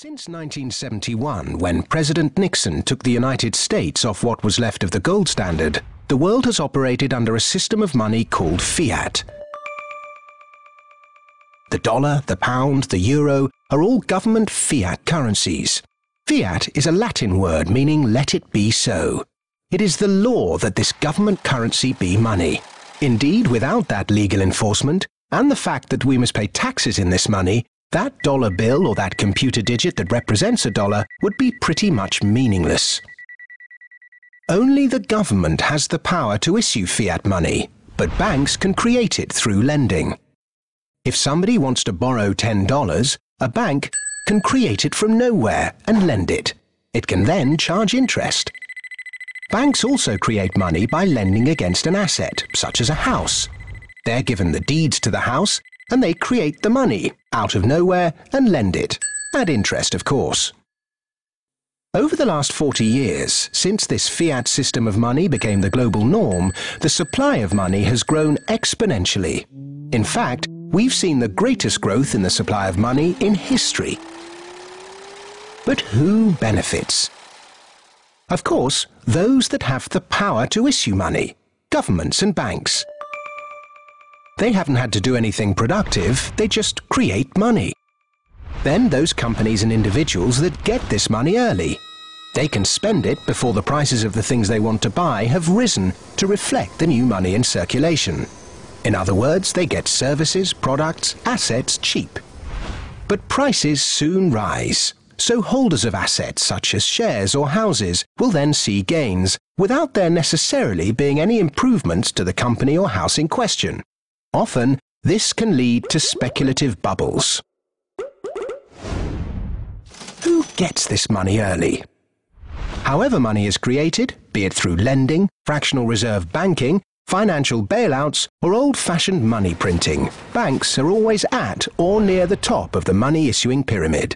Since 1971, when President Nixon took the United States off what was left of the gold standard, the world has operated under a system of money called fiat. The dollar, the pound, the euro are all government fiat currencies. Fiat is a Latin word meaning let it be so. It is the law that this government currency be money. Indeed, without that legal enforcement, and the fact that we must pay taxes in this money, that dollar bill or that computer digit that represents a dollar would be pretty much meaningless. Only the government has the power to issue fiat money, but banks can create it through lending. If somebody wants to borrow $10, a bank can create it from nowhere and lend it. It can then charge interest. Banks also create money by lending against an asset, such as a house. They're given the deeds to the house, and they create the money out of nowhere and lend it, at interest of course. Over the last 40 years, since this fiat system of money became the global norm, the supply of money has grown exponentially. In fact, we've seen the greatest growth in the supply of money in history. But who benefits? Of course, those that have the power to issue money, governments and banks. They haven't had to do anything productive, they just create money. Then those companies and individuals that get this money early. They can spend it before the prices of the things they want to buy have risen to reflect the new money in circulation. In other words, they get services, products, assets cheap. But prices soon rise, so holders of assets such as shares or houses will then see gains without there necessarily being any improvements to the company or house in question. Often, this can lead to speculative bubbles. Who gets this money early? However money is created, be it through lending, fractional reserve banking, financial bailouts, or old-fashioned money printing, banks are always at or near the top of the money-issuing pyramid.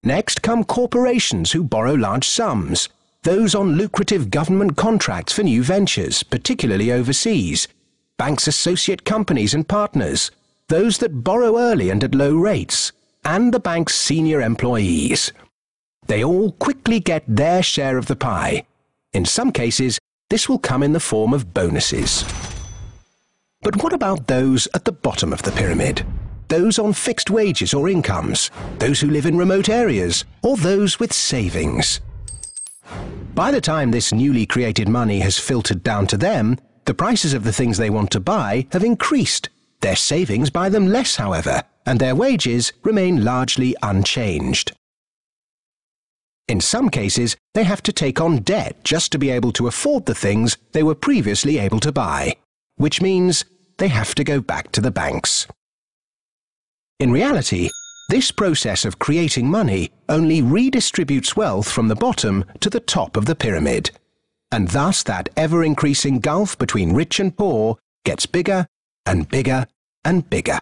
Next come corporations who borrow large sums. Those on lucrative government contracts for new ventures, particularly overseas, banks' associate companies and partners, those that borrow early and at low rates, and the bank's senior employees. They all quickly get their share of the pie. In some cases, this will come in the form of bonuses. But what about those at the bottom of the pyramid? Those on fixed wages or incomes, those who live in remote areas, or those with savings? By the time this newly created money has filtered down to them, the prices of the things they want to buy have increased. Their savings buy them less, however, and their wages remain largely unchanged. In some cases, they have to take on debt just to be able to afford the things they were previously able to buy, which means they have to go back to the banks. In reality, this process of creating money only redistributes wealth from the bottom to the top of the pyramid, and thus that ever-increasing gulf between rich and poor gets bigger and bigger and bigger.